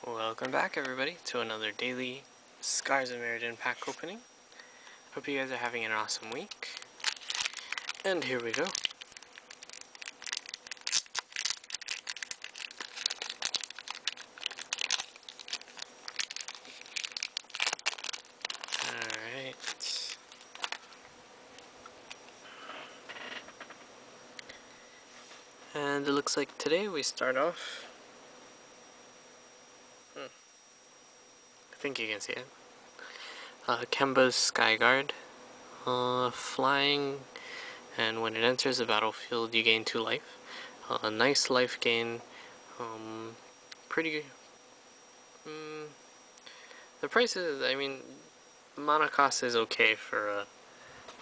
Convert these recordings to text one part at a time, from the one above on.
Welcome back everybody to another daily Scars of Mirrodin pack opening. Hope you guys are having an awesome week. And here we go. Alright. And it looks like today we start off... I think you can see it. Kemba's Skyguard. Flying, and when it enters the battlefield you gain 2 life. A nice life gain. Pretty... the price is, I mean, the mana cost is okay for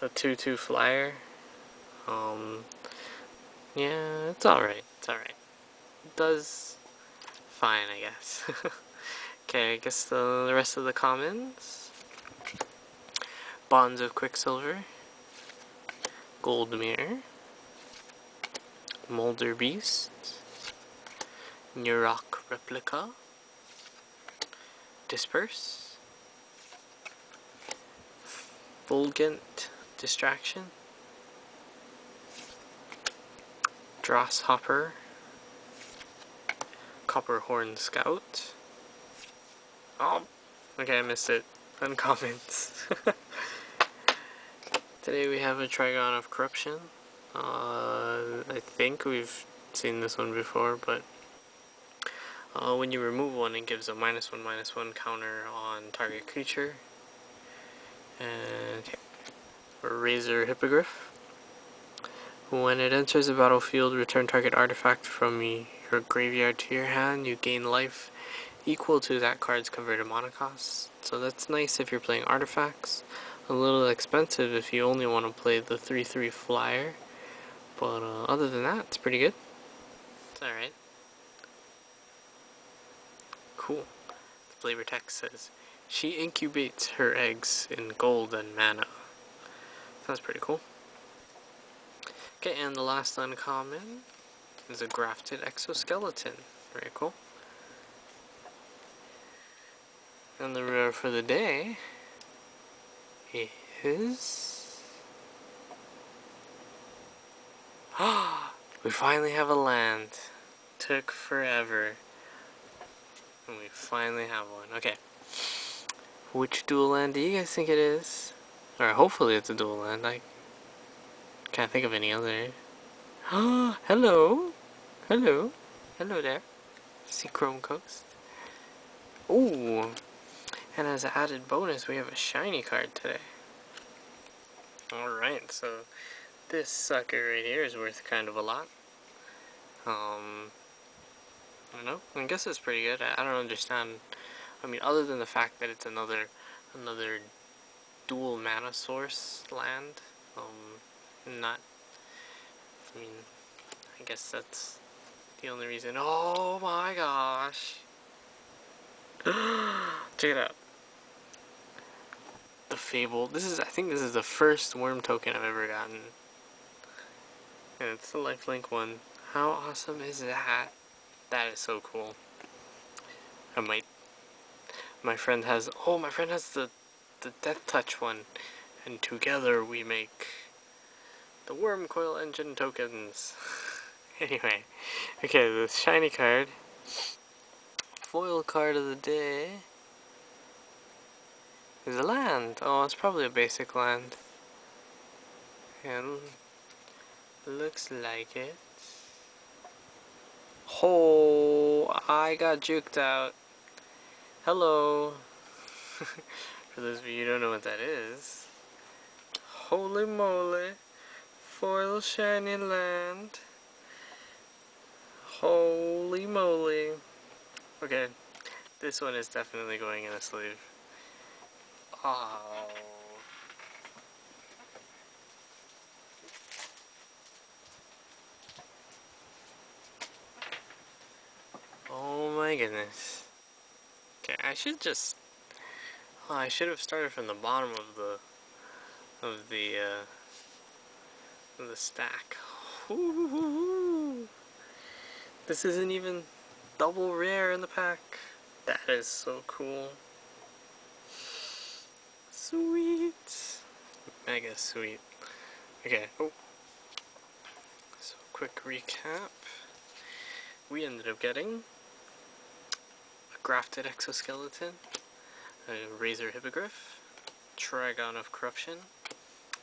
a 2/2 flyer. Yeah, it's alright, it's alright. It does fine, I guess. Okay, I guess the rest of the commons. Bonds of Quicksilver. Gold Mirror. Molder Beast. Nurok Replica. Disperse. Fulgent Distraction. Drosshopper. Copperhorn Scout. Oh, okay, I missed it. Uncommons. Today we have a Trigon of Corruption. I think we've seen this one before, but when you remove one, it gives a -1/-1 counter on target creature. And Razor Hippogriff. When it enters the battlefield, return target artifact from your graveyard to your hand. You gain life equal to that card's converted mana cost. So that's nice if you're playing artifacts. A little expensive if you only want to play the 3/3 flyer. But other than that, it's pretty good. It's alright. Cool. The flavor text says, she incubates her eggs in gold and mana. Sounds pretty cool. Okay, and the last uncommon is a Grafted Exoskeleton. Very cool. And the rare for the day is... we finally have a land. Took forever. And we finally have one. Okay. Which dual land do you guys think it is? Or hopefully it's a dual land. I can't think of any other. Hello! Hello! Hello there. See Chrome Coast. Ooh! And as an added bonus, we have a shiny card today. Alright, so this sucker right here is worth kind of a lot. I don't know. I guess it's pretty good. I don't understand. I mean, other than the fact that it's another dual mana source land. Not. I mean, I guess that's the only reason. Oh my gosh! Check it out. The Fable. I think this is the first worm token I've ever gotten. And it's the lifelink one. How awesome is that? That is so cool. My friend has the Death Touch one. And together we make the Worm Coil Engine tokens. Anyway. Okay, the shiny card. Foil card of the day is a land. Oh, it's probably a basic land. And looks like it. Oh, I got juked out. Hello. For those of you who don't know what that is. Holy moly. Foil shiny land. Holy moly. Okay, this one is definitely going in a sleeve. Oh. Oh my goodness. Okay, I should have started from the bottom of the stack. Ooh. This isn't even double rare in the pack. That is so cool. Sweet. Mega sweet. Okay, oh. So, quick recap. We ended up getting a Grafted Exoskeleton, a Razor Hippogriff, Trigon of Corruption,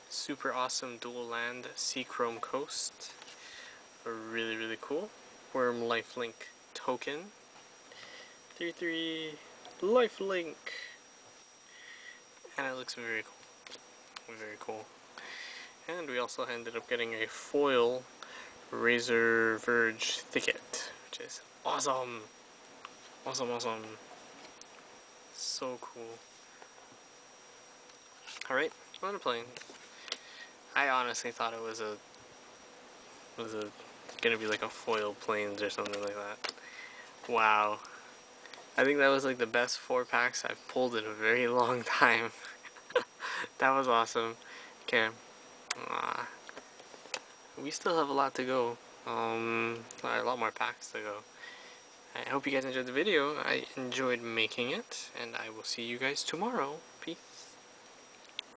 super awesome dual land Seachrome Coast, a really cool Worm Lifelink token, 3/3 Lifelink, and it looks very cool, very cool. And we also ended up getting a foil Razor Verge Thicket, which is awesome, awesome, so cool. Alright, on to playing. I honestly thought it was gonna be like a foil planes or something like that. Wow. I think that was like the best 4-packs I've pulled in a very long time. That was awesome. Okay. We still have a lot to go. A lot more packs to go. I hope you guys enjoyed the video. I enjoyed making it, and I will see you guys tomorrow.